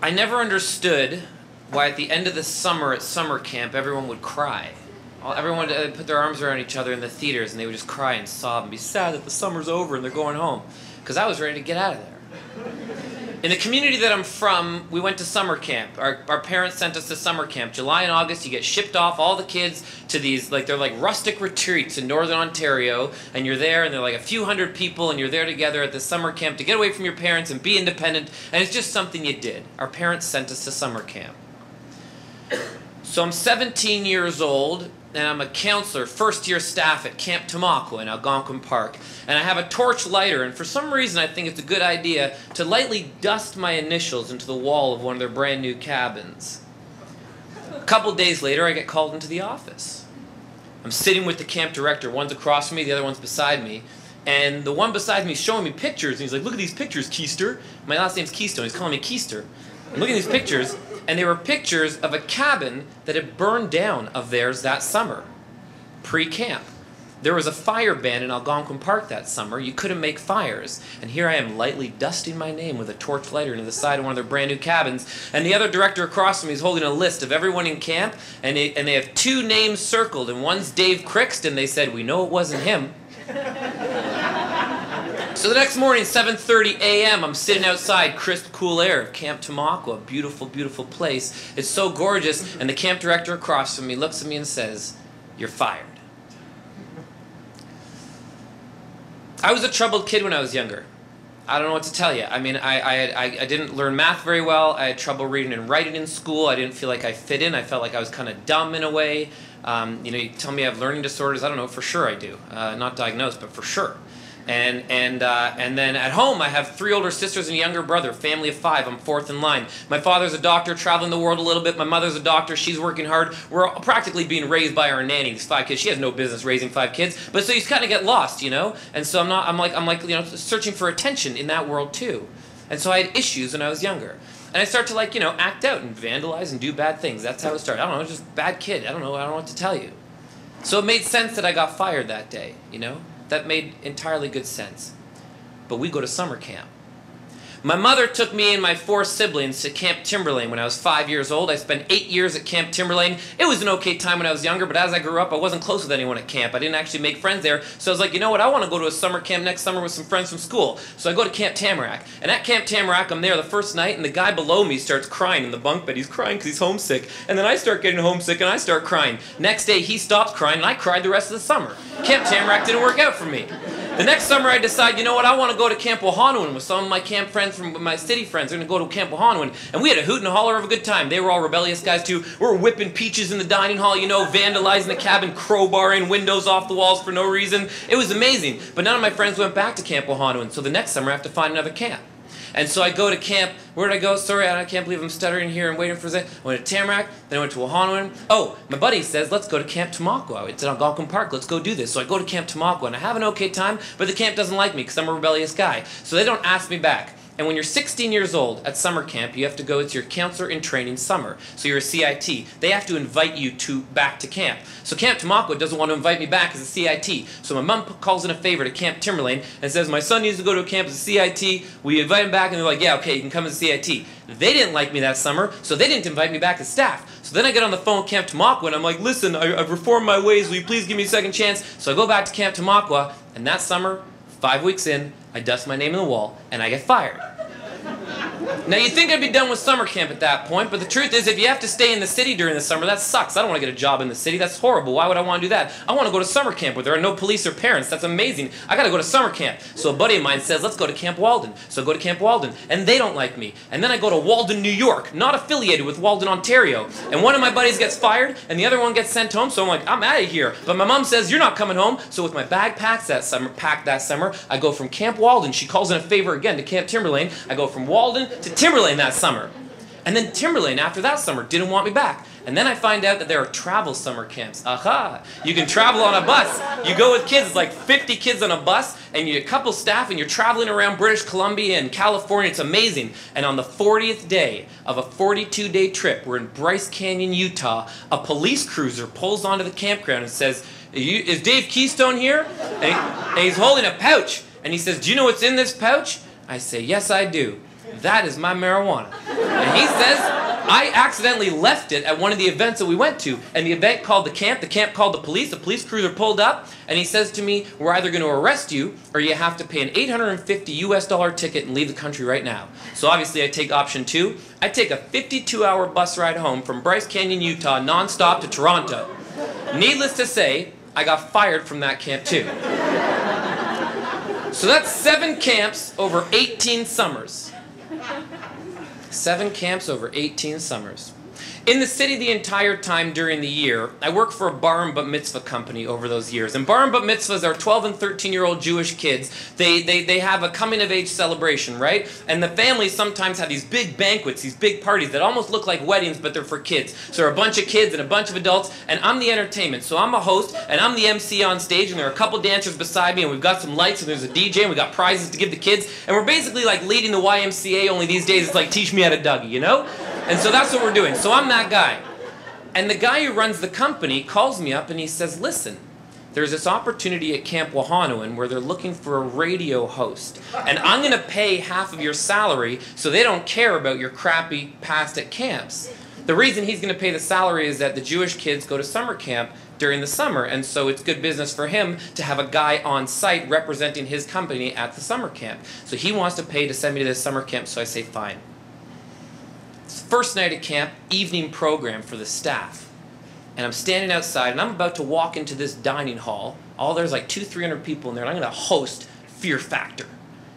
I never understood why at the end of the summer at summer camp everyone would cry. Everyone would put their arms around each other in the theaters and they would just cry and sob and be sad that the summer's over and they're going home. Because I was ready to get out of there. In the community that I'm from, we went to summer camp. Our parents sent us to summer camp. July and August, you get shipped off, all the kids, to these, they're like rustic retreats in northern Ontario, and you're there, and they're like a few hundred people, and you're there together at the summer camp to get away from your parents and be independent, and it's just something you did. Our parents sent us to summer camp. So I'm 17 years old, and I'm a counselor, first-year staff at Camp Tamaqua in Algonquin Park. And I have a torch lighter, and for some reason I think it's a good idea to lightly dust my initials into the wall of one of their brand new cabins. A couple days later, I get called into the office. I'm sitting with the camp director. One's across from me, the other one's beside me. And the one beside me is showing me pictures, and he's like, "Look at these pictures, Keister." My last name's Keystone. He's calling me Keister. I'm looking at these pictures, and they were pictures of a cabin that had burned down of theirs that summer, pre-camp. There was a fire ban in Algonquin Park that summer. You couldn't make fires. And here I am lightly dusting my name with a torch lighter into the side of one of their brand new cabins. And the other director across from me is holding a list of everyone in camp, and they have 2 names circled, and one's Dave Crixton. They said, "We know it wasn't him." So the next morning, 7:30 a.m., I'm sitting outside, crisp, cool air of Camp Tamaqua, beautiful, beautiful place. It's so gorgeous, and the camp director across from me looks at me and says, "You're fired." I was a troubled kid when I was younger. I don't know what to tell you. I mean, I didn't learn math very well. I had trouble reading and writing in school. I didn't feel like I fit in. I felt like I was kind of dumb in a way. You tell me I have learning disorders. I don't know. For sure I do. Not diagnosed, but for sure. And then at home, I have 3 older sisters and a younger brother, family of 5. I'm 4th in line. My father's a doctor, traveling the world a little bit. My mother's a doctor. She's working hard. We're practically being raised by our nanny, these 5 kids. She has no business raising 5 kids. But so you kind of get lost, And so I'm like, searching for attention in that world too. And so I had issues when I was younger. And I start to act out and vandalize and do bad things. That's how it started. I don't know, I was just a bad kid. I don't know what to tell you. So it made sense that I got fired that day, That made entirely good sense. But we go to summer camp. My mother took me and my 4 siblings to Camp Timberlane when I was 5 years old. I spent 8 years at Camp Timberlane. It was an okay time when I was younger, but as I grew up, I wasn't close with anyone at camp. I didn't actually make friends there. So I was like, you know what? I want to go to a summer camp next summer with some friends from school. So I go to Camp Tamarack. And at Camp Tamarack, I'm there the first night, and the guy below me starts crying in the bunk bed. He's crying because he's homesick. And then I start getting homesick, and I start crying. Next day, he stops crying, and I cried the rest of the summer. Camp Tamarack didn't work out for me. The next summer I decide, you know what, I want to go to Camp Wahanoan with some of my camp friends from my city friends. They're going to go to Camp Wahanoan. And we had a hoot and a holler of a good time. They were all rebellious guys too. We were whipping peaches in the dining hall, vandalizing the cabin, crowbarring windows off the walls for no reason. It was amazing. But none of my friends went back to Camp Wahanoan. So the next summer I have to find another camp. And so I go to camp. Where did I go? Sorry, I can't believe I'm stuttering here and waiting for a second. I went to Tamarack, then I went to Wahanoan. Oh, my buddy says, let's go to Camp Tamaqua. It's in Algonquin Park. Let's go do this. So I go to Camp Tamaqua, and I have an okay time, but the camp doesn't like me because I'm a rebellious guy. So they don't ask me back. And when you're 16 years old at summer camp, you have to go, it's your counselor in training summer. So you're a CIT. They have to invite you back to camp. So Camp Tamaqua doesn't want to invite me back as a CIT. So my mom calls in a favor to Camp Timberlane and says, my son needs to go to a camp as a CIT. We invite him back, and they're like, yeah, okay, you can come as a CIT. They didn't like me that summer, so they didn't invite me back as staff. So then I get on the phone with Camp Tamaqua, and I'm like, listen, I've reformed my ways. Will you please give me a second chance? So I go back to Camp Tamaqua, and that summer, 5 weeks in, I dust my name in the wall, and I get fired. Now, you'd think I'd be done with summer camp at that point, but the truth is, if you have to stay in the city during the summer, that sucks. I don't want to get a job in the city. That's horrible. Why would I want to do that? I want to go to summer camp where there are no police or parents. That's amazing. I got to go to summer camp. So a buddy of mine says, let's go to Camp Walden. So I go to Camp Walden, and they don't like me. And then I go to Walden, New York, not affiliated with Walden, Ontario. And one of my buddies gets fired, and the other one gets sent home, so I'm like, I'm out of here. But my mom says, you're not coming home. So with my bag packed that summer, I go from Camp Walden. She calls in a favor again to Camp Timberlane. I go from Walden to Timberlane that summer. And then Timberlane, after that summer, didn't want me back. And then I find out that there are travel summer camps. Aha! You can travel on a bus. You go with kids. It's like 50 kids on a bus, and you a couple staff, and you're traveling around British Columbia and California. It's amazing. And on the 40th day of a 42-day trip, we're in Bryce Canyon, Utah. A police cruiser pulls onto the campground and says, is Dave Keystone here? And he's holding a pouch. And he says, do you know what's in this pouch? I say, yes, I do. That is my marijuana. And he says, I accidentally left it at one of the events that we went to, and the event called the camp called the police cruiser pulled up, and he says to me, we're either going to arrest you, or you have to pay an $850 ticket and leave the country right now. So obviously I take option 2. I take a 52-hour bus ride home from Bryce Canyon, Utah, non-stop to Toronto. Needless to say, I got fired from that camp too. So that's 7 camps over 18 summers. 7 camps over 18 summers. In the city the entire time during the year, I worked for a Bar Mitzvah company over those years. And Bar Mitzvahs are 12 and 13-year-old Jewish kids. They have a coming-of-age celebration, right? And the families sometimes have these big banquets, these big parties that almost look like weddings, but they're for kids. So there are a bunch of kids and a bunch of adults, and I'm the entertainment. So I'm a host, and I'm the MC on stage, and there are a couple dancers beside me, and we've got some lights, and there's a DJ, and we've got prizes to give the kids. And we're basically like leading the YMCA, only these days it's like teach me how to Dougie, you know? And so that's what we're doing. So I'm that guy. And the guy who runs the company calls me up and he says, listen, there's this opportunity at Camp Wahanoan where they're looking for a radio host. And I'm going to pay half of your salary so they don't care about your crappy past at camps. The reason he's going to pay the salary is that the Jewish kids go to summer camp during the summer, and so it's good business for him to have a guy on site representing his company at the summer camp. So he wants to pay to send me to this summer camp, so I say fine. First night at camp, evening program for the staff. And I'm standing outside, and I'm about to walk into this dining hall. There's like 200-300 people in there, and I'm going to host Fear Factor.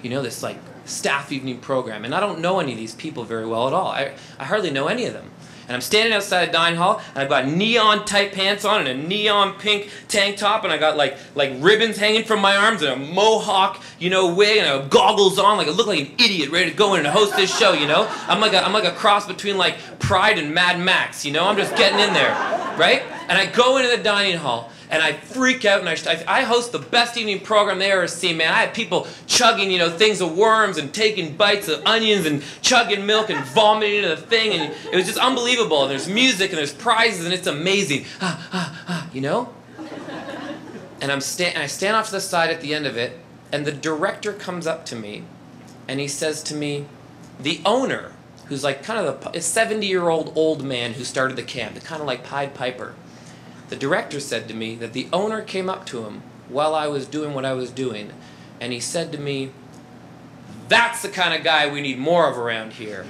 You know, this like staff evening program. And I don't know any of these people very well at all. I hardly know any of them. And I'm standing outside a dining hall, and I've got neon tight pants on and a neon pink tank top, and I got like ribbons hanging from my arms and a mohawk, you know, wig and a goggles on, like I look like an idiot ready to go in and host this show, you know. I'm like a cross between like Pride and Mad Max, you know. I'm just getting in there, right? And I go into the dining hall, and I freak out, and I host the best evening program they ever seen, man. I had people chugging, you know, things of worms and taking bites of onions and chugging milk and vomiting into the thing, and it was just unbelievable. And there's music and there's prizes, and it's amazing, you know. And I stand off to the side at the end of it, and the director comes up to me, and he says to me, the owner, who's like kind of a 70-year-old old man who started the camp, kind of like Pied Piper. The director said to me that the owner came up to him while I was doing what I was doing, and he said to me, that's the kind of guy we need more of around here.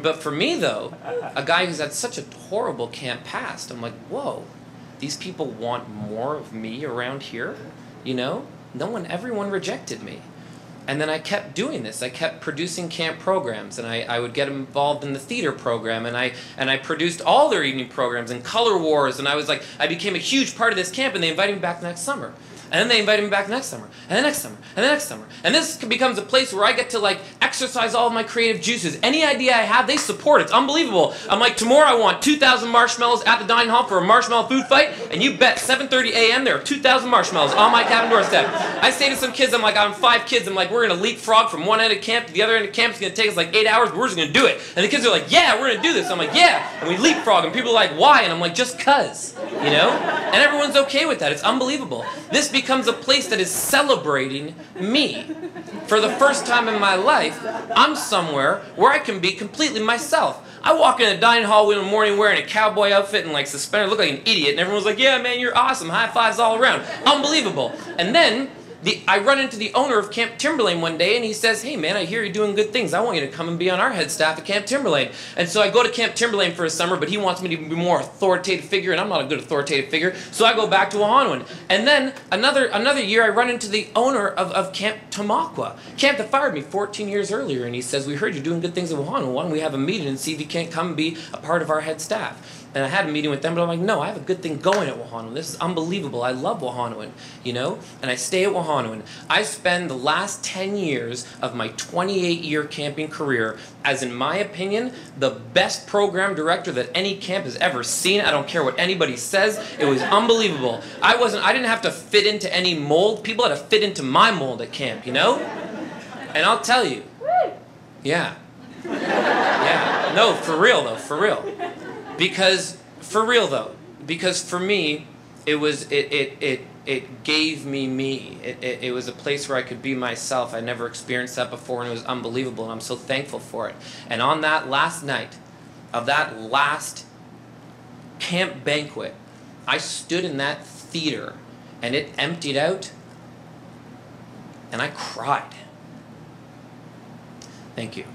But for me, though, a guy who's had such a horrible camp past, I'm like, whoa, these people want more of me around here? You know? Everyone rejected me. And then I kept doing this. I kept producing camp programs, and I would get involved in the theater program, and I produced all their evening programs and Color Wars, and I became a huge part of this camp, and they invited me back next summer. And then they invited me back next summer, and the next summer, and the next summer. And this becomes a place where I get to like exercise all of my creative juices. Any idea I have, they support it. It's unbelievable. I'm like, tomorrow I want 2,000 marshmallows at the dining hall for a marshmallow food fight, and you bet 7:30 a.m. there are 2,000 marshmallows on my cabin doorstep. I say to some kids, I'm like, I have 5 kids, I'm like, we're going to leapfrog from one end of camp to the other end of camp. It's going to take us like 8 hours, but we're just going to do it. And the kids are like, yeah, we're going to do this. I'm like, yeah. And we leapfrog, and people are like, why? And I'm like, just cuz, you know? And everyone's okay with that. It's unbelievable. This becomes a place that is celebrating me. For the first time in my life, I'm somewhere where I can be completely myself. I walk in a dining hall in the morning wearing a cowboy outfit and like suspenders, look like an idiot, and everyone's like, yeah, man, you're awesome. High fives all around. Unbelievable. And then I run into the owner of Camp Timberlane one day, and he says, hey, man, I hear you're doing good things. I want you to come and be on our head staff at Camp Timberlane. And so I go to Camp Timberlane for a summer, but he wants me to be more authoritative figure, and I'm not a good authoritative figure, so I go back to Wahanoan. And then another year, I run into the owner of Camp Tamaqua, camp that fired me 14 years earlier, and he says, we heard you're doing good things at Wahanoan. Why don't we have a meeting and see if you can't come and be a part of our head staff? And I had a meeting with them, but I'm like, no, I have a good thing going at Wahanoan. This is unbelievable. I love Wahanoan, you know? And I stay at Wahanoan. I spend the last 10 years of my 28-year camping career as, in my opinion, the best program director that any camp has ever seen. I don't care what anybody says. It was unbelievable. I didn't have to fit into any mold. People had to fit into my mold at camp, you know? And I'll tell you. Yeah. Yeah. No, for real, though. For real. Because for me, it it gave me me. It was a place where I could be myself. I never experienced that before, and it was unbelievable, and I'm so thankful for it. And on that last night of that last camp banquet, I stood in that theater, and it emptied out, and I cried. Thank you.